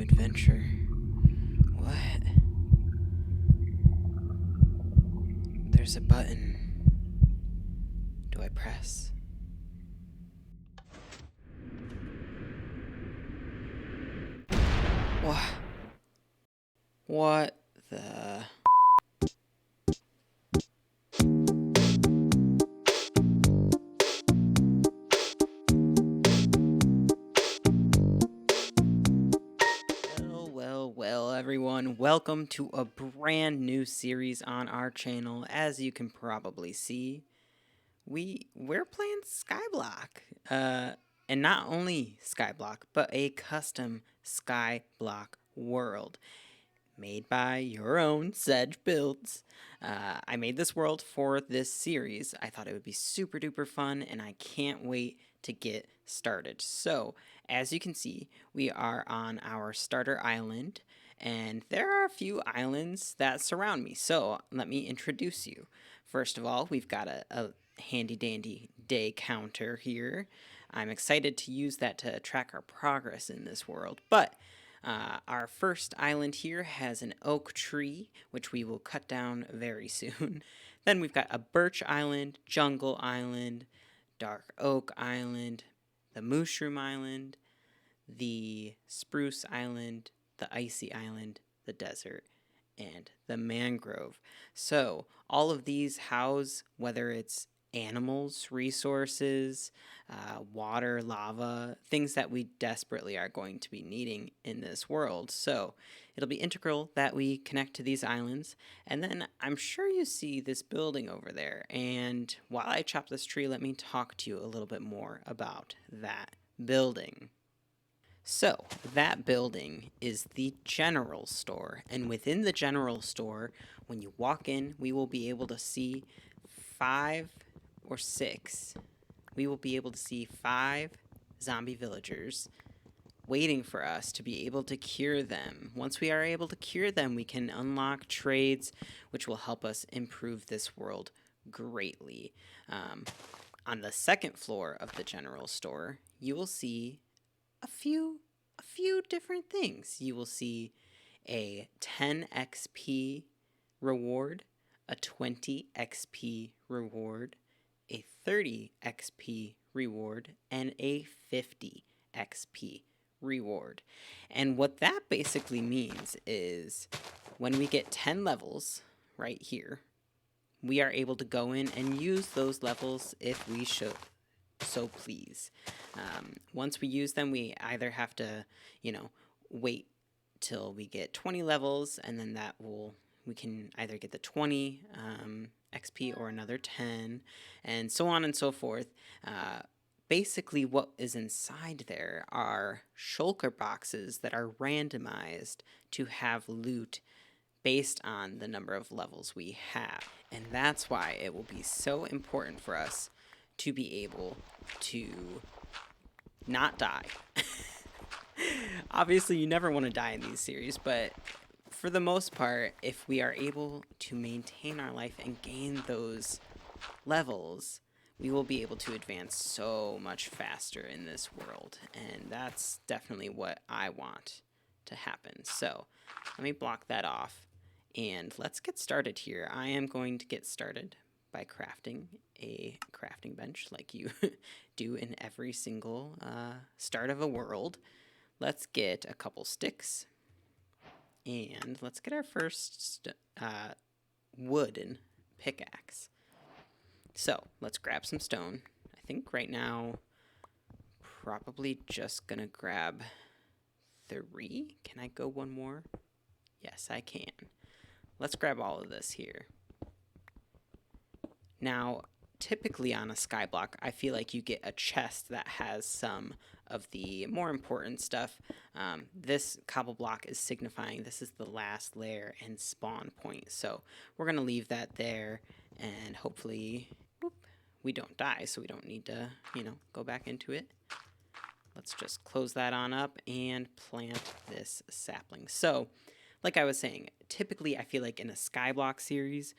adventure. What? There's a button. Do I press? What? What the... Well, everyone, welcome to a brand new series on our channel. As you can probably see, we're playing Skyblock. And not only Skyblock, but a custom Skyblock world made by your own Sedge Builds. I made this world for this series. I thought it would be super duper fun, and I can't wait to get started. So, as you can see, we are on our starter island, and there are a few islands that surround me. So, let me introduce you. First of all, we've got a handy dandy day counter here. I'm excited to use that to track our progress in this world, but our first island here has an oak tree, which we will cut down very soon. Then we've got a birch island, jungle island, dark oak island, the mushroom island, the spruce island, the icy island, the desert, and the mangrove. So all of these house, whether it's animals, resources, water, lava, things that we desperately are going to be needing in this world. So it'll be integral that we connect to these islands. And then I'm sure you see this building over there. And while I chop this tree, let me talk to you a little bit more about that building. So, that building is the general store, and within the general store, when you walk in, we will be able to see 5 or 6. We will be able to see 5 zombie villagers waiting for us to be able to cure them. Once we are able to cure them, we can unlock trades, which will help us improve this world greatly. On the second floor of the general store, you will see a few different things. You will see a 10 XP reward, a 20 XP reward, a 30 XP reward, and a 50 XP reward. And what that basically means is when we get 10 levels right here, we are able to go in and use those levels if we should so please. Once we use them, we either have to, wait till we get 20 levels, and then we can either get the 20 XP or another 10, and so on and so forth. Basically, what is inside there are shulker boxes that are randomized to have loot based on the number of levels we have. And that's why it will be so important for us to be able to not die. Obviously, you never want to die in these series, but for the most part, if we are able to maintain our life and gain those levels, we will be able to advance so much faster in this world. And that's definitely what I want to happen. So let me block that off, and let's get started here. I am going to get started by crafting a crafting bench like you do in every single start of a world. Let's get a couple sticks, and let's get our first wooden pickaxe. So let's grab some stone. I think right now probably just gonna grab 3. Can I go one more? Yes, I can. Let's grab all of this here. Now, typically on a skyblock, I feel like you get a chest that has some of the more important stuff. This cobble block is signifying this is the last lair and spawn point. So we're going to leave that there, and hopefully we don't die, so we don't need to, go back into it. Let's just close that on up and plant this sapling. So, like I was saying, typically I feel like in a skyblock series,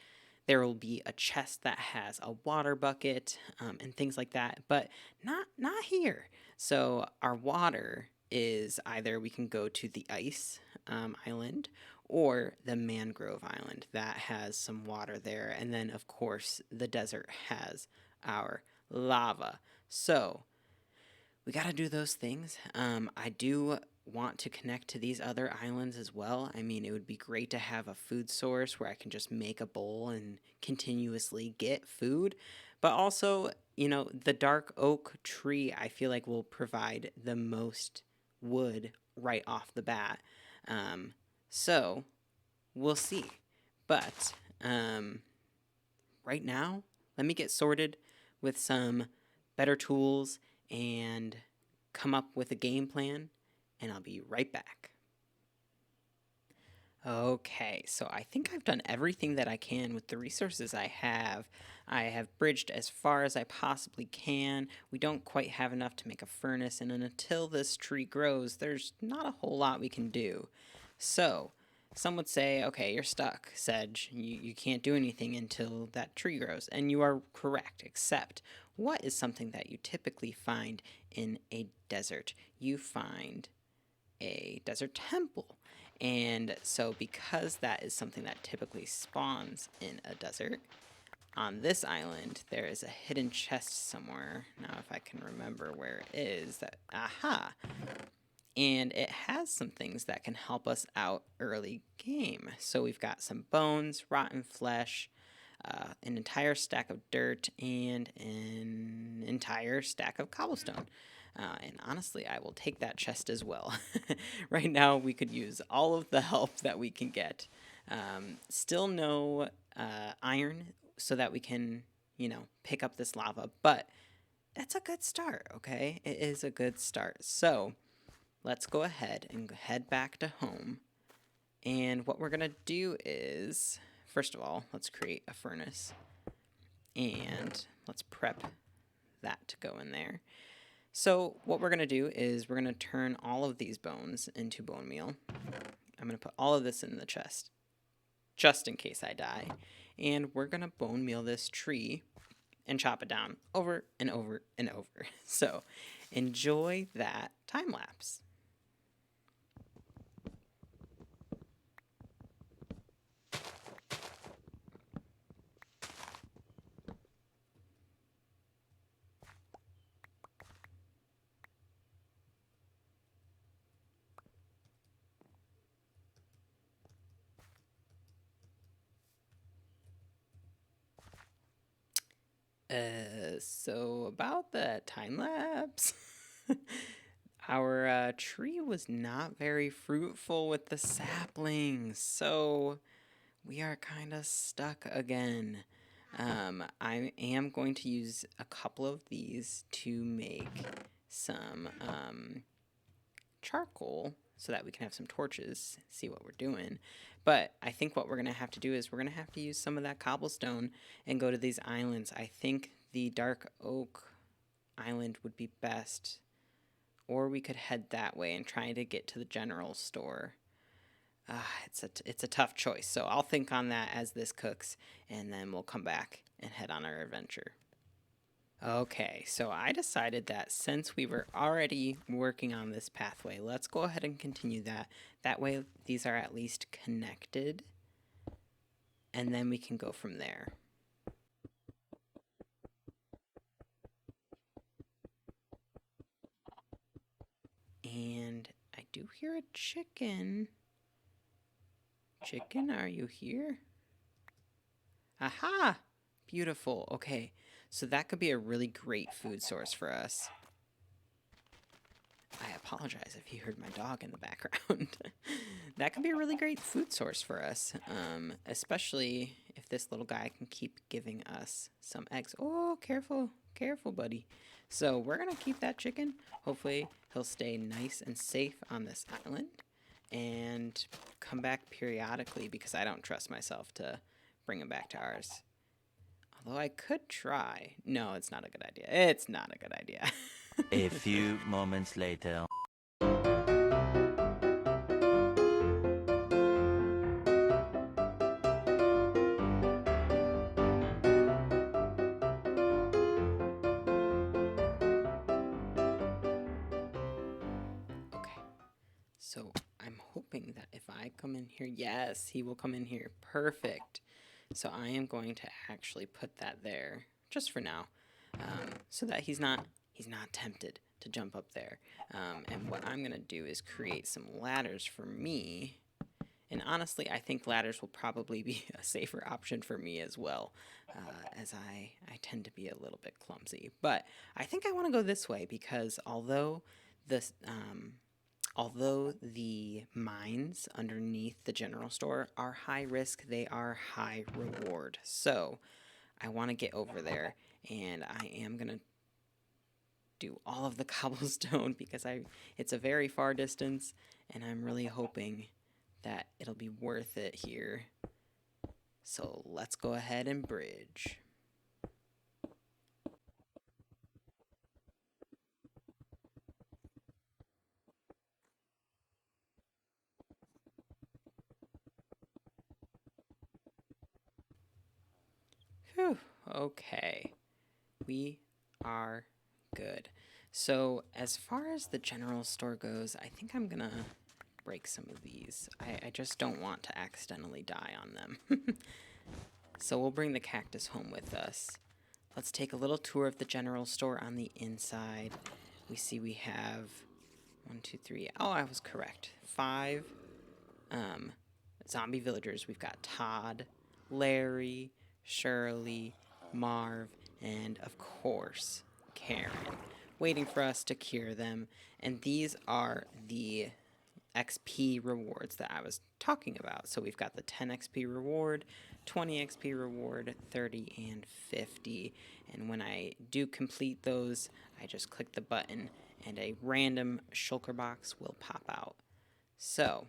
there will be a chest that has a water bucket and things like that, but not here. So our water is either we can go to the ice island or the mangrove island that has some water there. And then, of course, the desert has our lava. So we got to do those things. I do want to connect to these other islands as well. I mean, it would be great to have a food source where I can just make a bowl and continuously get food. But also, the dark oak tree, I feel like will provide the most wood right off the bat. So we'll see. But right now, let me get sorted with some better tools and come up with a game plan, and I'll be right back. Okay, so I think I've done everything that I can with the resources I have. I have bridged as far as I possibly can. We don't quite have enough to make a furnace, and until this tree grows, there's not a whole lot we can do. So, some would say, okay, you're stuck, Sedge. You can't do anything until that tree grows. And you are correct, except what is something that you typically find in a desert? You find a desert temple. And so because that is something that typically spawns in a desert, on this island there is a hidden chest somewhere. Now if I can remember where it is, aha! And it has some things that can help us out early game. So we've got some bones, rotten flesh, an entire stack of dirt, and an entire stack of cobblestone. And honestly, I will take that chest as well. Right now, we could use all of the help that we can get. Still no iron so that we can, pick up this lava. But that's a good start, okay? It is a good start. So let's go ahead and head back to home. And what we're going to do is, first of all, let's create a furnace. And let's prep that to go in there. So what we're going to do is we're going to turn all of these bones into bone meal. I'm going to put all of this in the chest, just in case I die. And we're going to bone meal this tree and chop it down over and over and over. So enjoy that time lapse. So about the time lapse, our tree was not very fruitful with the saplings, so we are kind of stuck again. I am going to use a couple of these to make some charcoal so that we can have some torches, see what we're doing. But I think what we're going to have to do is we're going to have to use some of that cobblestone and go to these islands. I think the Dark Oak Island would be best, or we could head that way and try to get to the general store. It's a tough choice, so I'll think on that as this cooks, and then we'll come back and head on our adventure. Okay, so I decided that since we were already working on this pathway, let's go ahead and continue that. That way these are at least connected, and then we can go from there. And I do hear a chicken. Chicken, are you here? Aha! Beautiful. Okay, so that could be a really great food source for us. I apologize if you heard my dog in the background. That could be a really great food source for us, especially if this little guy can keep giving us some eggs. Oh, careful, careful, buddy. So we're going to keep that chicken. Hopefully he'll stay nice and safe on this island and come back periodically because I don't trust myself to bring him back to ours. Although I could try. No, it's not a good idea. It's not a good idea. A few moments later. hoping that if I come in here, yes, he will come in here. Perfect. So I am going to actually put that there just for now, so that he's not tempted to jump up there. And what I'm gonna do is create some ladders for me. And honestly, I think ladders will probably be a safer option for me as well, as I tend to be a little bit clumsy. But I think I want to go this way because although the mines underneath the general store are high risk, they are high reward. So I want to get over there, and I am going to do all of the cobblestone because it's a very far distance, and I'm really hoping that it'll be worth it here. So let's go ahead and bridge. Whew, okay. We are good. So as far as the general store goes, I think I'm gonna break some of these. I just don't want to accidentally die on them. So we'll bring the cactus home with us. Let's take a little tour of the general store on the inside. We see we have 1, 2, 3. Oh, I was correct. 5 zombie villagers. We've got Todd, Larry, Shirley, Marv, and of course, Karen, waiting for us to cure them. And these are the XP rewards that I was talking about. So we've got the 10 XP reward, 20 XP reward, 30, and 50. And when I do complete those, I just click the button and a random shulker box will pop out. So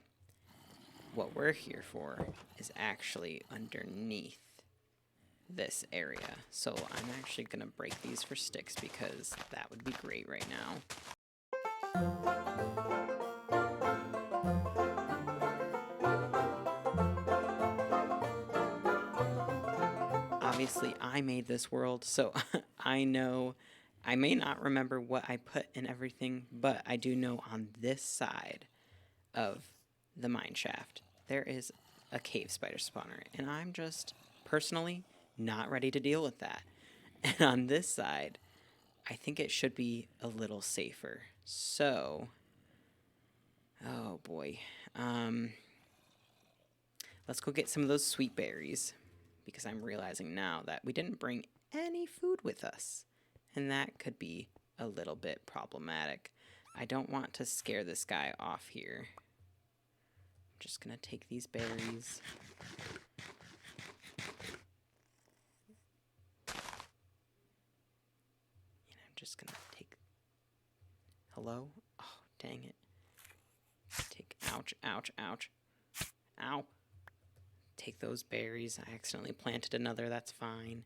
what we're here for is actually underneath this area. So I'm actually gonna break these for sticks because that would be great right now. Obviously, I made this world, so I know. I may not remember what I put in everything, but I do know on this side of the mine shaft, there is a cave spider spawner, and I'm just personally not ready to deal with that. And on this side, I think it should be a little safer. So, oh boy. Let's go get some of those sweet berries, because I'm realizing now that we didn't bring any food with us, and that could be a little bit problematic. I don't want to scare this guy off here. I'm just gonna take these berries. And I'm just gonna take... Hello? Oh, dang it. Take... Ouch, ouch, ouch. Ow. Take those berries. I accidentally planted another. That's fine.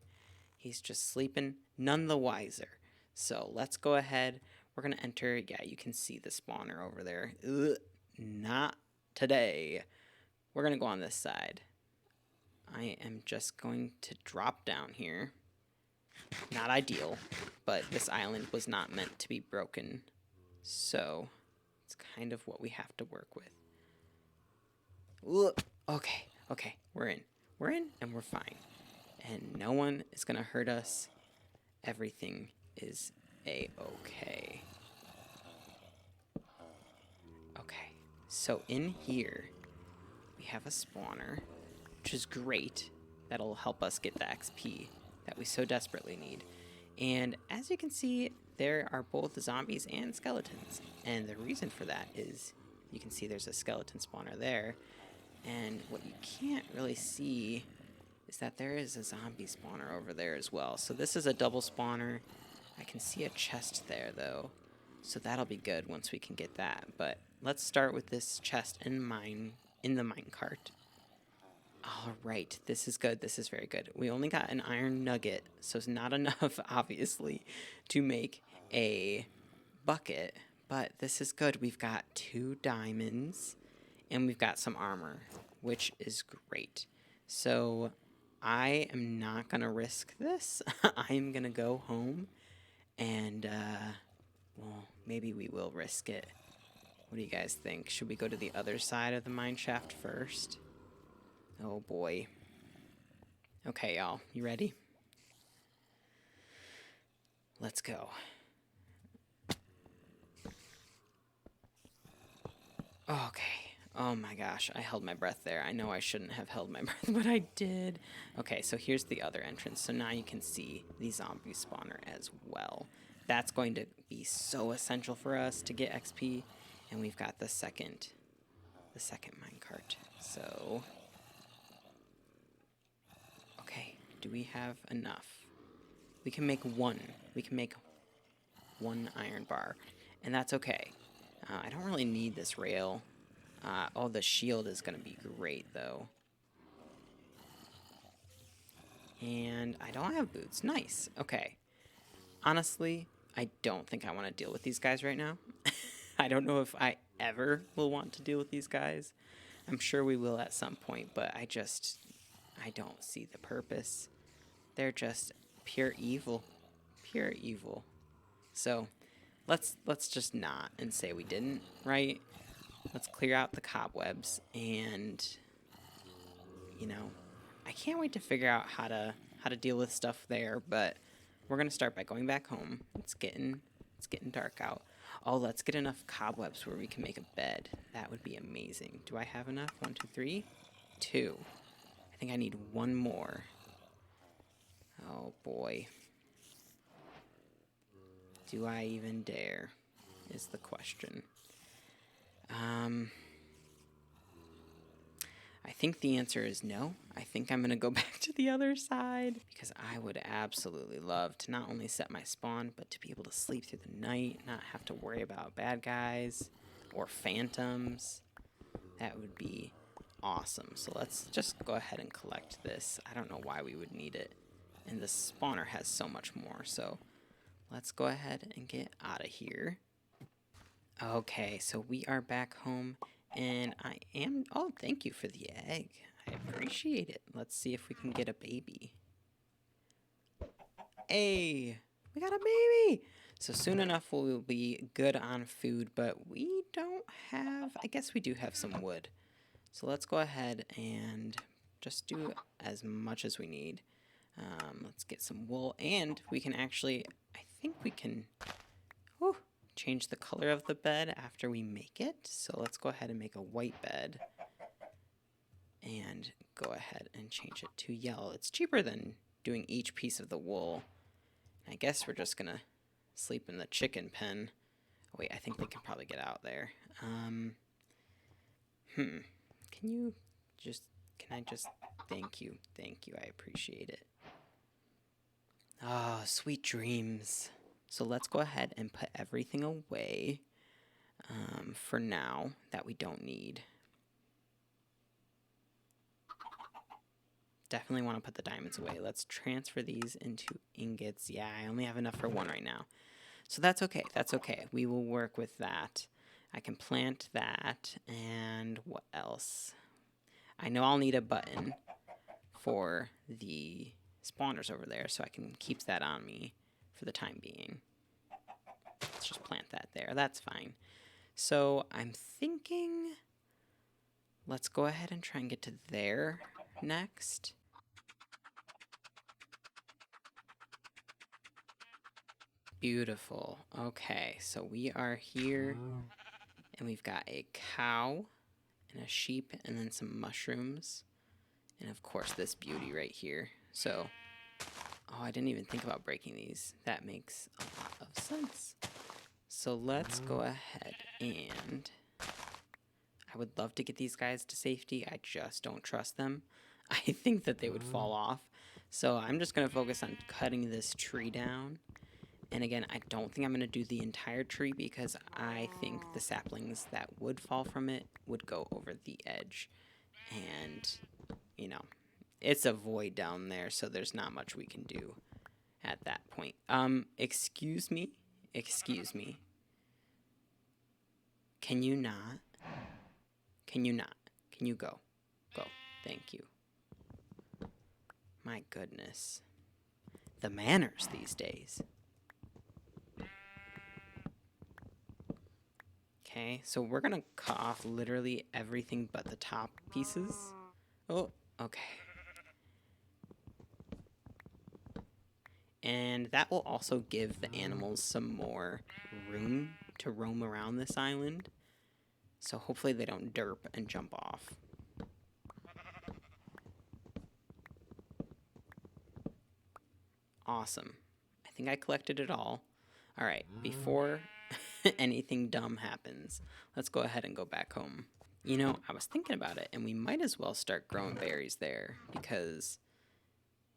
He's just sleeping, none the wiser. So let's go ahead. We're going to enter. Yeah, you can see the spawner over there. Ugh, not today. We're going to go on this side. I am just going to drop down here. Not ideal, but this island was not meant to be broken. So it's kind of what we have to work with. Ugh, okay, okay, we're in. We're in and we're fine. And no one is going to hurt us. Everything is a-okay. Okay, so in here, we have a spawner, which is great. That'll help us get the XP that we so desperately need. And as you can see, there are both zombies and skeletons. And the reason for that is you can see there's a skeleton spawner there. And what you can't really see is that there is a zombie spawner over there as well. So this is a double spawner. I can see a chest there, though. So that'll be good once we can get that. But let's start with this chest in the minecart. All right, this is good. This is very good. We only got an iron nugget, so it's not enough, obviously, to make a bucket. But this is good. We've got 2 diamonds, and we've got some armor, which is great. So I am not going to risk this. I am going to go home, and, well, maybe we will risk it. What do you guys think? Should we go to the other side of the mine shaft first? Oh boy. Okay, y'all. You ready? Let's go. Okay. Oh my gosh, I held my breath there. I know I shouldn't have held my breath, but I did. Okay, so here's the other entrance. So now you can see the zombie spawner as well. That's going to be so essential for us to get XP. And we've got the second minecart. So, okay, do we have enough? We can make one. We can make one iron bar, and that's okay. I don't really need this rail. Oh, the shield is going to be great, though. And I don't have boots. Nice. Okay. Honestly, I don't think I want to deal with these guys right now. I don't know if I ever will want to deal with these guys. I'm sure we will at some point, but I don't see the purpose. They're just pure evil. Pure evil. So, let's just not and say we didn't, right? Let's clear out the cobwebs, and you know, I can't wait to figure out how to deal with stuff there, but we're gonna start by going back home. It's getting dark out. Oh, let's get enough cobwebs where we can make a bed. That would be amazing. Do I have enough? 1, 2, 3, 2. I think I need one more. Oh boy. Do I even dare? Is the question. I think the answer is no. I think I'm going to go back to the other side because I would absolutely love to not only set my spawn, but to be able to sleep through the night, not have to worry about bad guys or phantoms. That would be awesome. So let's just go ahead and collect this. I don't know why we would need it. And the spawner has so much more. So let's go ahead and get out of here. Okay, so we are back home. And oh, thank you for the egg. I appreciate it. Let's see if we can get a baby. Hey, we got a baby. So soon enough we'll be good on food, but we don't have, I guess we do have some wood. So let's go ahead and just do as much as we need. Let's get some wool, and we can actually, I think we can, change the color of the bed after we make it. So let's go ahead and make a white bed and go ahead and change it to yellow. It's cheaper than doing each piece of the wool. I guess we're just gonna sleep in the chicken pen. Oh, wait, I think they can probably get out there. Can I just, thank you, I appreciate it. Ah, sweet dreams. So let's go ahead and put everything away for now that we don't need. Definitely want to put the diamonds away. Let's transfer these into ingots. Yeah, I only have enough for one right now. So that's okay. That's okay. We will work with that. I can plant that. And what else? I know I'll need a button for the spawners over there, so I can keep that on me for the time being. Let's just plant that there. That's fine. So I'm thinking let's go ahead and try and get to there next. Beautiful. Okay, so we are here, and we've got a cow and a sheep and then some mushrooms. And of course this beauty right here. So, oh, I didn't even think about breaking these. That makes a lot of sense. So let's go ahead and I would love to get these guys to safety. I just don't trust them. I think that they would fall off. So I'm just going to focus on cutting this tree down. And again, I don't think I'm going to do the entire tree because I think the saplings that would fall from it would go over the edge. And, you know, it's a void down there, so there's not much we can do at that point. Excuse me? Excuse me. Can you not? Can you not? Can you go? Go. Thank you. My goodness. The manners these days. Okay, so we're gonna cut off literally everything but the top pieces. Oh, okay. And that will also give the animals some more room to roam around this island. So hopefully they don't derp and jump off. Awesome. I think I collected it all. All right, before anything dumb happens, let's go ahead and go back home. You know, I was thinking about it, and we might as well start growing berries there because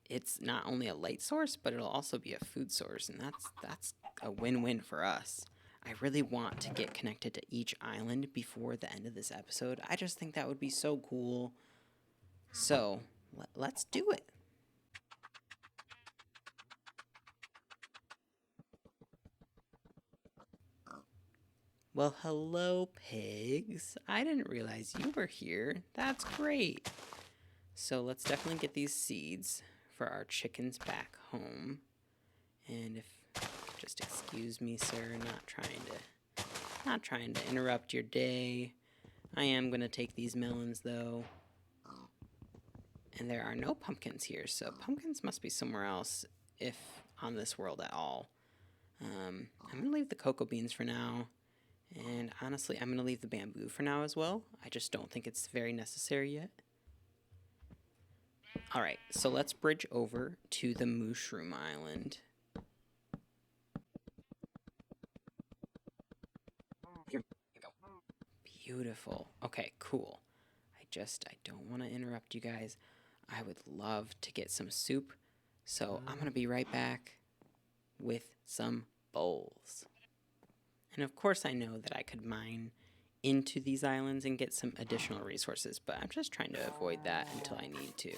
it's not only a light source, but it'll also be a food source, and that's a win-win for us. I really want to get connected to each island before the end of this episode. I just think that would be so cool. So, let's do it. Well, hello, pigs. I didn't realize you were here. That's great. So let's definitely get these seeds for our chickens back home. And if you could just excuse me, sir, not trying to interrupt your day. I am gonna take these melons though. And there are no pumpkins here, so pumpkins must be somewhere else, if on this world at all. I'm gonna leave the cocoa beans for now. And honestly, I'm going to leave the bamboo for now as well. I just don't think it's very necessary yet. Alright, so let's bridge over to the Mushroom Island. Here we go. Beautiful. Okay, cool. I don't want to interrupt you guys. I would love to get some soup. So I'm going to be right back with some bowls. And of course I know that I could mine into these islands and get some additional resources, but I'm just trying to avoid that until I need to.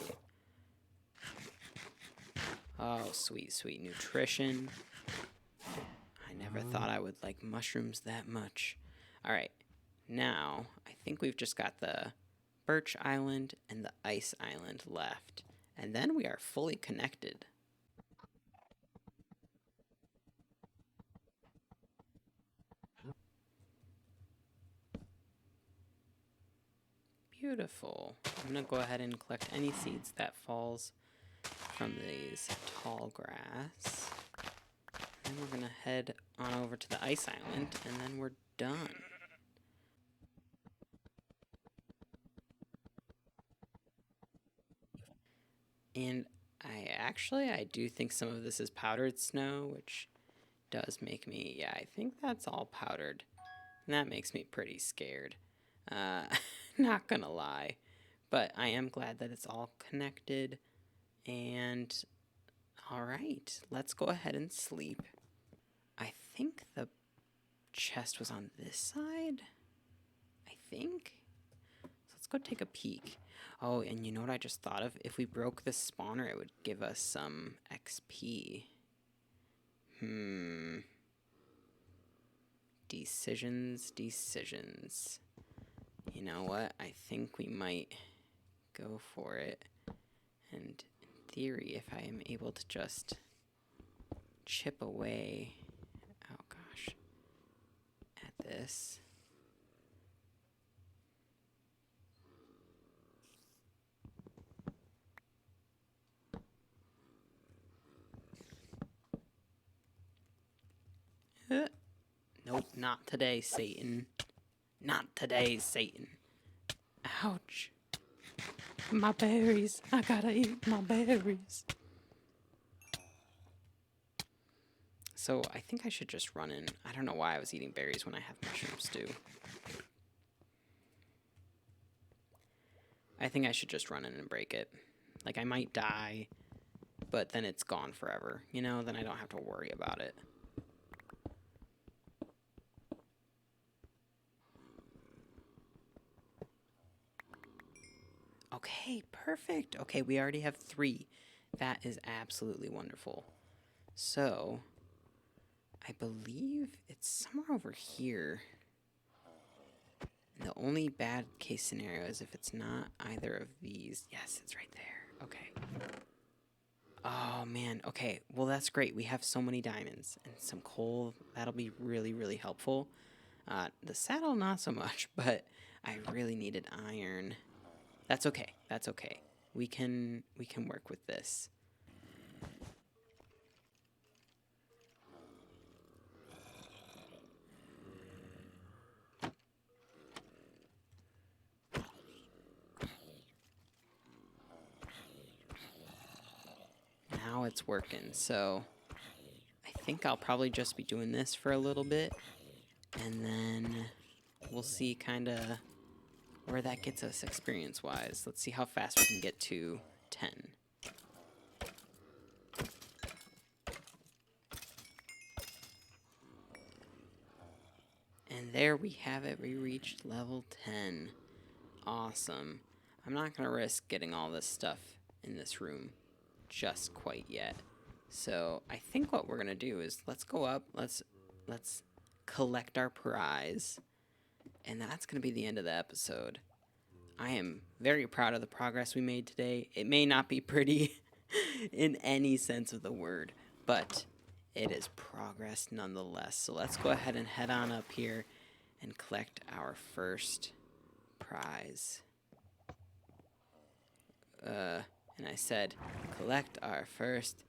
Oh, sweet, sweet nutrition. I never thought I would like mushrooms that much. Alright, now I think we've just got the Birch Island and the Ice Island left. And then we are fully connected. Beautiful. I'm going to go ahead and collect any seeds that falls from these tall grass. And we're going to head on over to the Ice Island, and then we're done. And I do think some of this is powdered snow, which does make me, yeah, I think that's all powdered. And that makes me pretty scared. Not gonna lie. But I am glad that it's all connected. And alright, let's go ahead and sleep. I think the chest was on this side. I think. So let's go take a peek. Oh, and you know what I just thought of? If we broke this spawner, it would give us some XP. Decisions. You know what? I think we might go for it. And in theory, if I am able to just chip away, oh gosh, at this. Nope, not today, Satan. Not today, Satan. Ouch. My berries. I gotta eat my berries. So I think I should just run in. I don't know why I was eating berries when I have mushroom stew. I think I should just run in and break it. Like, I might die, but then it's gone forever. You know, then I don't have to worry about it. Okay, perfect. Okay, we already have 3. That is absolutely wonderful. So, I believe it's somewhere over here. The only bad case scenario is if it's not either of these. Yes, it's right there. Okay. Oh, man. Okay, well, that's great. We have so many diamonds and some coal. That'll be really, really helpful. The saddle, not so much, but I really needed iron. That's okay. That's okay. We can work with this. Now it's working. So I think I'll probably just be doing this for a little bit, and then we'll see kind of where that gets us experience-wise. Let's see how fast we can get to 10. And there we have it. We reached level 10. Awesome. I'm not going to risk getting all this stuff in this room just quite yet. So I think what we're going to do is let's go up. Let's collect our prize. And that's going to be the end of the episode. I am very proud of the progress we made today. It may not be pretty in any sense of the word, but it is progress nonetheless. So let's go ahead and head on up here and collect our first prize. And I said, collect our first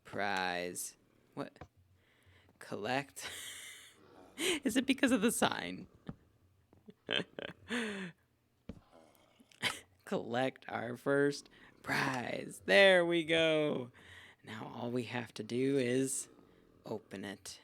prize. What? Collect? Is it because of the sign? Collect our first prize. There we go. Now all we have to do is open it.